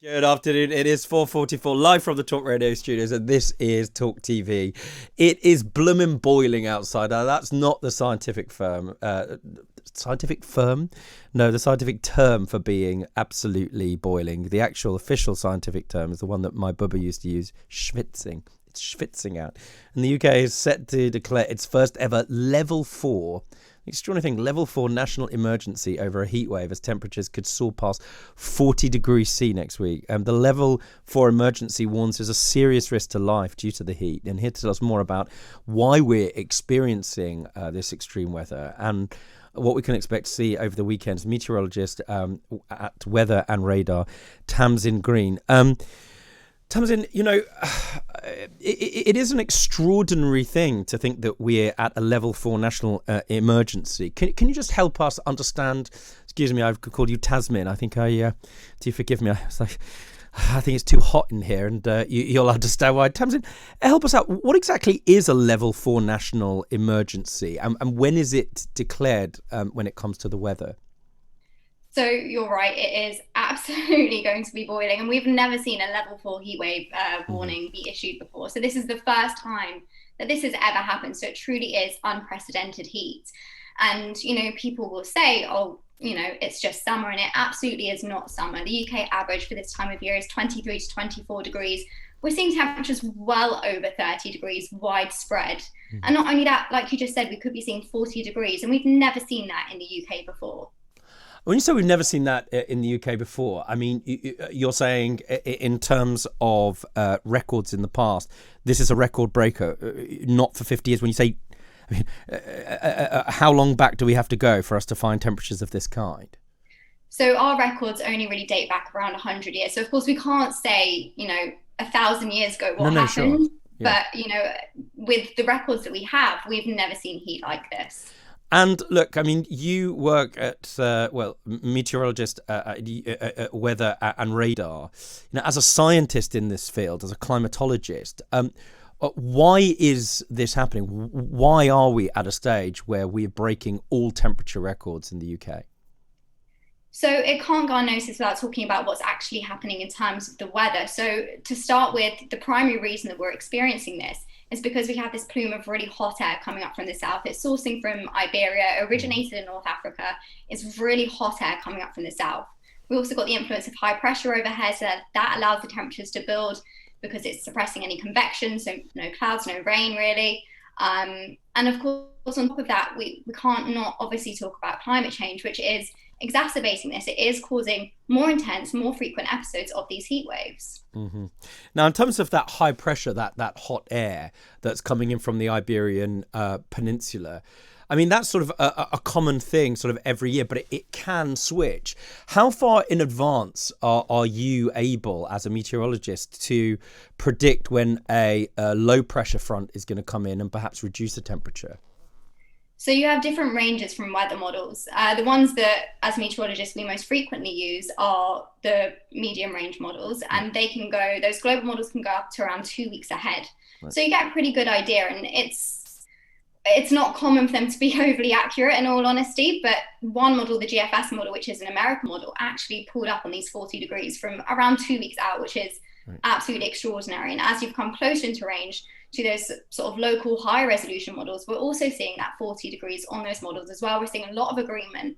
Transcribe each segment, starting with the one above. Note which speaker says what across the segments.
Speaker 1: Good afternoon. It is 4:44 live from the Talk Radio studios, and this is Talk TV. It is bloomin' boiling outside. That's not the scientific firm. Scientific firm? No, the scientific term for being absolutely boiling. The actual official scientific term is the one that my bubba used to use, schwitzing. It's schwitzing out. And the UK is set to declare its first ever level 4. Extraordinary thing, level 4 national emergency over a heatwave as temperatures could soar past 40 degrees C next week. The level 4 emergency warns there's a serious risk to life due to the heat. And here to tell us more about why we're experiencing this extreme weather and what we can expect to see over the weekend is meteorologist at Weather and Radar, Tamsin Green. Tamsin, it is an extraordinary thing to think that we're at a level 4 national emergency. Can you just help us understand? Excuse me, I've called you Tasmin. I think do you forgive me? I think it's too hot in here, and you'll understand why. Tamsin, help us out. What exactly is a level 4 national emergency, and when is it declared when it comes to the weather?
Speaker 2: So you're right, it is absolutely going to be boiling, and we've never seen a level 4 heatwave
Speaker 1: Mm-hmm.
Speaker 2: warning be issued before. So this is the first time that this has ever happened. So it truly is unprecedented heat. And, people will say, oh, it's just summer, and it absolutely is not summer. The UK average for this time of year is 23 to 24 degrees. We're seeing temperatures well over 30 degrees widespread. And not only that, like you just said, we could be seeing 40 degrees, and we've never seen that in the UK before.
Speaker 1: When you say we've never seen that in the UK before, I mean, you're saying in terms of records in the past, this is a record breaker, not for 50 years. When you say, I mean, how long back do we have to go for us to find temperatures of this kind?
Speaker 2: So our records only really date back around 100 years. So of course we can't say, 1,000 years ago
Speaker 1: No,
Speaker 2: what
Speaker 1: no, sure.
Speaker 2: happened,
Speaker 1: Yeah.
Speaker 2: but with the records that we have, we've never seen heat like this.
Speaker 1: And look, I mean, you work at, meteorologist at Weather and Radar. As a scientist in this field, as a climatologist, why is this happening? Why are we at a stage where we're breaking all temperature records in the UK?
Speaker 2: So it can't go unnoticed without talking about what's actually happening in terms of the weather. So to start with, the primary reason that we're experiencing this is because we have this plume of really hot air coming up from the south. It's sourcing from Iberia, originated in North Africa. It's really hot air coming up from the south. We also got the influence of high pressure overhead, so that allows the temperatures to build because it's suppressing any convection, so no clouds, no rain really. And of course, on top of that, we can't not obviously talk about climate change, which is exacerbating this. It is causing more intense, more frequent episodes of these heat waves.
Speaker 1: hmm Now, in terms of that high pressure, that hot air that's coming in from the Iberian Peninsula, I mean, that's sort of a common thing sort of every year, but it can switch. How far in advance are you able, as a meteorologist, to predict when a low pressure front is going to come in and perhaps reduce the temperature?
Speaker 2: So you have different ranges from weather models. The ones that, as meteorologists, we most frequently use are the medium range models, and those global models can go up to around 2 weeks ahead.
Speaker 1: Right.
Speaker 2: So you get a pretty good idea, and it's not common for them to be overly accurate in all honesty, but one model, the GFS model, which is an American model, actually pulled up on these 40 degrees from around 2 weeks out, which is
Speaker 1: Right.
Speaker 2: absolutely extraordinary. And as you've come closer into range to those sort of local high resolution models, we're also seeing that 40 degrees on those models as well. We're seeing a lot of agreement.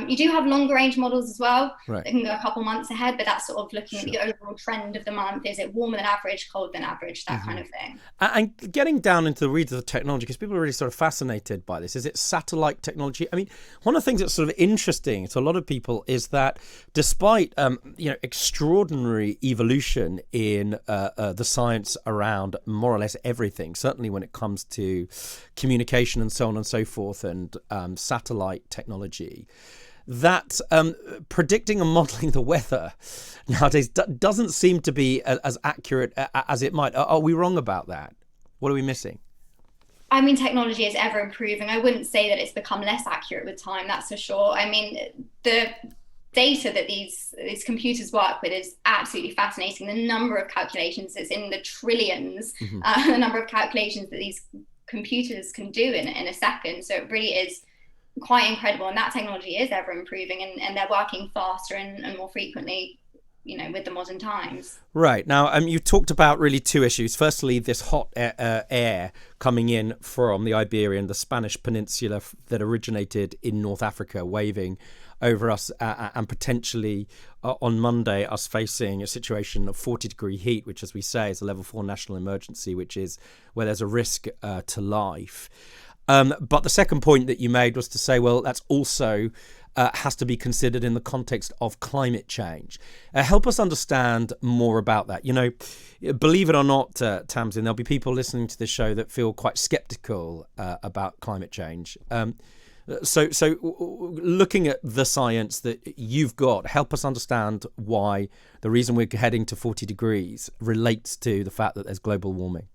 Speaker 2: You do have longer range models as well
Speaker 1: Right.
Speaker 2: that can go a couple months ahead, but that's sort of looking at
Speaker 1: Sure.
Speaker 2: the overall trend of the month. Is it warmer than average, colder than average, that
Speaker 1: hmm
Speaker 2: kind of thing.
Speaker 1: And getting down into the weeds of the technology, because people are really sort of fascinated by this. Is it satellite technology? I mean, one of the things that's sort of interesting to a lot of people is that despite extraordinary evolution in the science around more or less everything, certainly when it comes to communication and so on and so forth, and satellite technology, that predicting and modelling the weather nowadays doesn't seem to be as accurate as it might. Are we wrong about that? What are we missing?
Speaker 2: I mean, technology is ever improving. I wouldn't say that it's become less accurate with time, that's for sure. I mean, the data that these computers work with is absolutely fascinating. The number of calculations is in the trillions,
Speaker 1: hmm
Speaker 2: the number of calculations that these computers can do in a second. So it really is quite incredible. And that technology is ever improving, and they're working faster and more frequently with the modern times.
Speaker 1: Right. Now, you talked about really two issues. Firstly, this hot air coming in from the Iberian, the Spanish peninsula that originated in North Africa, waving over us, and potentially on Monday, us facing a situation of 40-degree heat, which, as we say, is a level 4 national emergency, which is where there's a risk to life. But the second point that you made was to say, well, that's also has to be considered in the context of climate change. Help us understand more about that. Believe it or not, Tamsin, there'll be people listening to this show that feel quite sceptical about climate change. So looking at the science that you've got, help us understand why the reason we're heading to 40 degrees relates to the fact that there's global warming.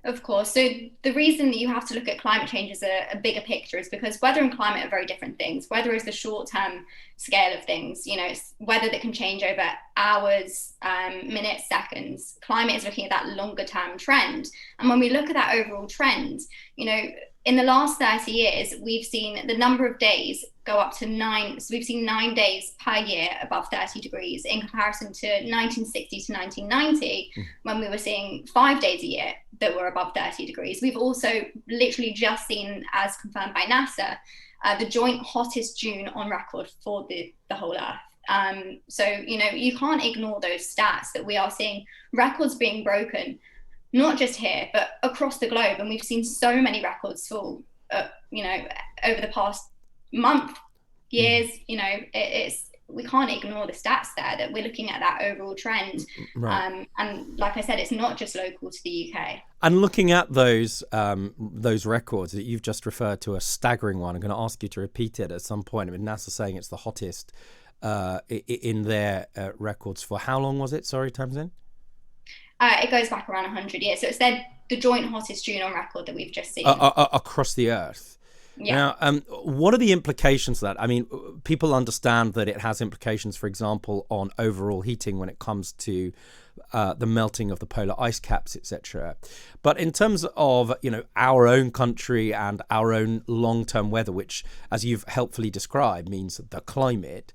Speaker 2: Of course. So the reason that you have to look at climate change as a bigger picture is because weather and climate are very different things. Weather is the short-term scale of things. It's weather that can change over hours, minutes, seconds. Climate is looking at that longer-term trend. And when we look at that overall trend, in the last 30 years, we've seen the number of days go up to 9. So we've seen 9 days per year above 30 degrees in comparison to 1960 to 1990, when we were seeing 5 days a year that were above 30 degrees. We've also literally just seen, as confirmed by NASA, the joint hottest June on record for the whole Earth. So, you can't ignore those stats that we are seeing records being broken, not just here, but across the globe. And we've seen so many records fall, over the past month, years. We can't ignore the stats there, that we're looking at that overall trend. Right. And like I said, it's not just local to the UK.
Speaker 1: And looking at those records that you've just referred to, a staggering one, I'm going to ask you to repeat it at some point. NASA saying it's the hottest in their records for how long was it? Sorry, Tamsin?
Speaker 2: It goes back around 100 years. So it's the joint hottest June on record that we've just seen.
Speaker 1: Across the Earth. Yeah. Now, what are the implications of that? I mean, people understand that it has implications, for example, on overall heating when it comes to the melting of the polar ice caps, etc. But in terms of, our own country and our own long-term weather, which, as you've helpfully described, means the climate,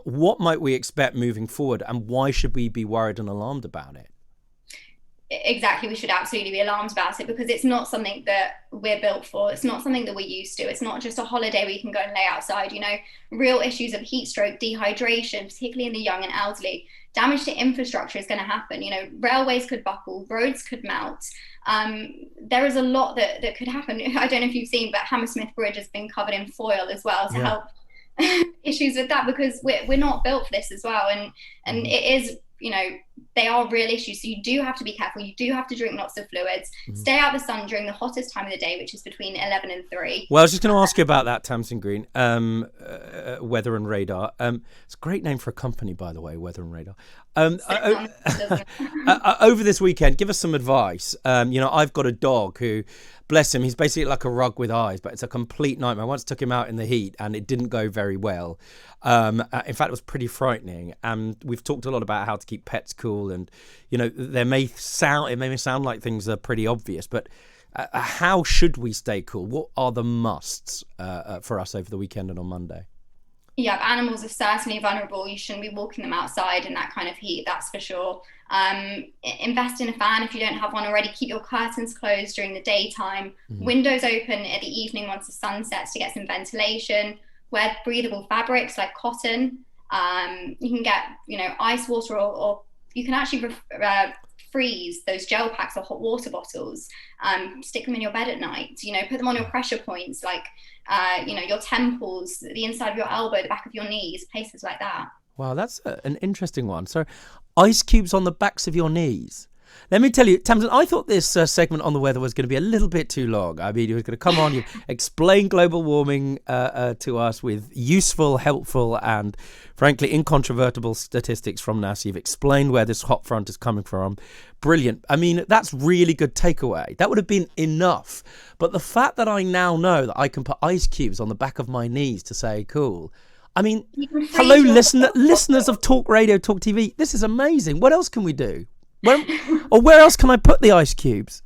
Speaker 1: what might we expect moving forward, and why should we be worried and alarmed about it?
Speaker 2: Exactly, we should absolutely be alarmed about it, because it's not something that we're built for. It's not something that we're used to. It's not just a holiday where you can go and lay outside. Real issues of heat stroke, dehydration, particularly in the young and elderly. Damage to infrastructure is going to happen. Railways could buckle, roads could melt. There is a lot that could happen. I don't know if you've seen, but Hammersmith Bridge has been covered in foil as well to help issues with that, because we're not built for this as well. And it is, they are real issues. So you do have to be careful. You do have to drink lots of fluids. Stay out of the sun during the hottest time of the day, which is between 11 and 3.
Speaker 1: Well, I was just going to ask you about that, Tamsin Green. Weather and Radar. It's a great name for a company, by the way, Weather and Radar. Over this weekend, give us some advice. I've got a dog who, bless him, he's basically like a rug with eyes, but it's a complete nightmare. I once took him out in the heat and it didn't go very well. In fact, it was pretty frightening. And we've talked a lot about how to keep pets cool. And, it may sound like things are pretty obvious, but how should we stay cool? What are the musts for us over the weekend and on Monday?
Speaker 2: Yeah, animals are certainly vulnerable. You shouldn't be walking them outside in that kind of heat, that's for sure. Invest in a fan if you don't have one already. Keep your curtains closed during the daytime. Windows open at the evening once the sun sets to get some ventilation. Wear breathable fabrics like cotton. You can get, ice water, or you can actually freeze those gel packs or hot water bottles. Stick them in your bed at night. Put them on your pressure points, like your temples, the inside of your elbow, the back of your knees, places like that.
Speaker 1: Wow, that's an interesting one. So, ice cubes on the backs of your knees. Let me tell you, Tamsin, I thought this segment on the weather was going to be a little bit too long. I mean, you were going to come on, you explain global warming to us with useful, helpful, and frankly incontrovertible statistics from NASA. You've explained where this hot front is coming from. Brilliant. I mean, that's really good takeaway. That would have been enough. But the fact that I now know that I can put ice cubes on the back of my knees to say cool. I mean, hello, listeners of Talk Radio, Talk TV. This is amazing. What else can we do? Where else can I put the ice cubes?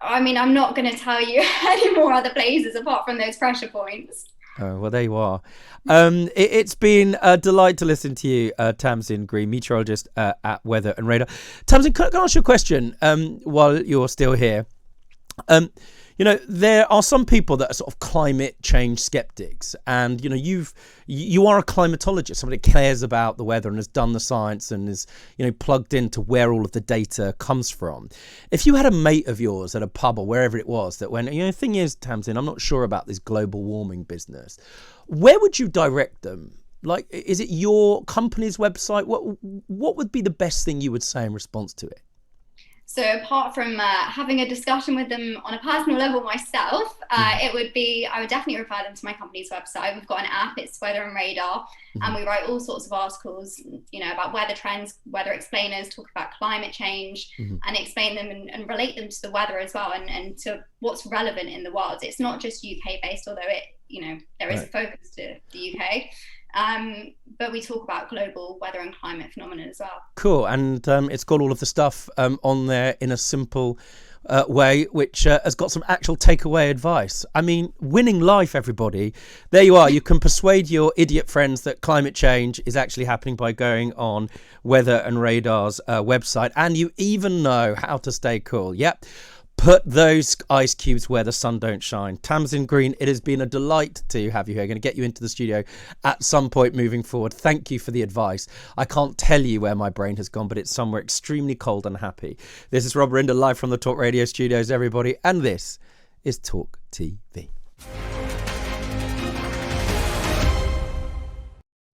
Speaker 2: I mean, I'm not going to tell you any more other places apart from those pressure points.
Speaker 1: Oh, well, there you are. It's been a delight to listen to you, Tamsin Green, meteorologist at Weather and Radar. Tamsin, can I ask you a question while you're still here? There are some people that are sort of climate change skeptics, and you are a climatologist, somebody that cares about the weather and has done the science and is plugged into where all of the data comes from. If you had a mate of yours at a pub or wherever it was that went, the thing is, Tamsin, I'm not sure about this global warming business, where would you direct them? Like, is it your company's website? What would be the best thing you would say in response to it?
Speaker 2: So apart from having a discussion with them on a personal level myself, I would definitely refer them to my company's website. We've got an app, it's Weather and Radar, and we write all sorts of articles, about weather trends, weather explainers, talk about climate change, and explain them and relate them to the weather as well, and to what's relevant in the world. It's not just UK based, although there is a focus to the UK. But we talk about global weather and climate phenomena as well.
Speaker 1: Cool. And it's got all of the stuff on there in a simple way, which has got some actual takeaway advice. I mean, winning life, everybody. There you are. You can persuade your idiot friends that climate change is actually happening by going on Weather and Radar's website. And you even know how to stay cool. Yep. Put those ice cubes where the sun don't shine. Tamsin Green, it has been a delight to have you here. I'm going to get you into the studio at some point moving forward. Thank you for the advice. I can't tell you where my brain has gone, but it's somewhere extremely cold and happy. This is Rinder live from the Talk Radio studios, everybody, and this is Talk TV.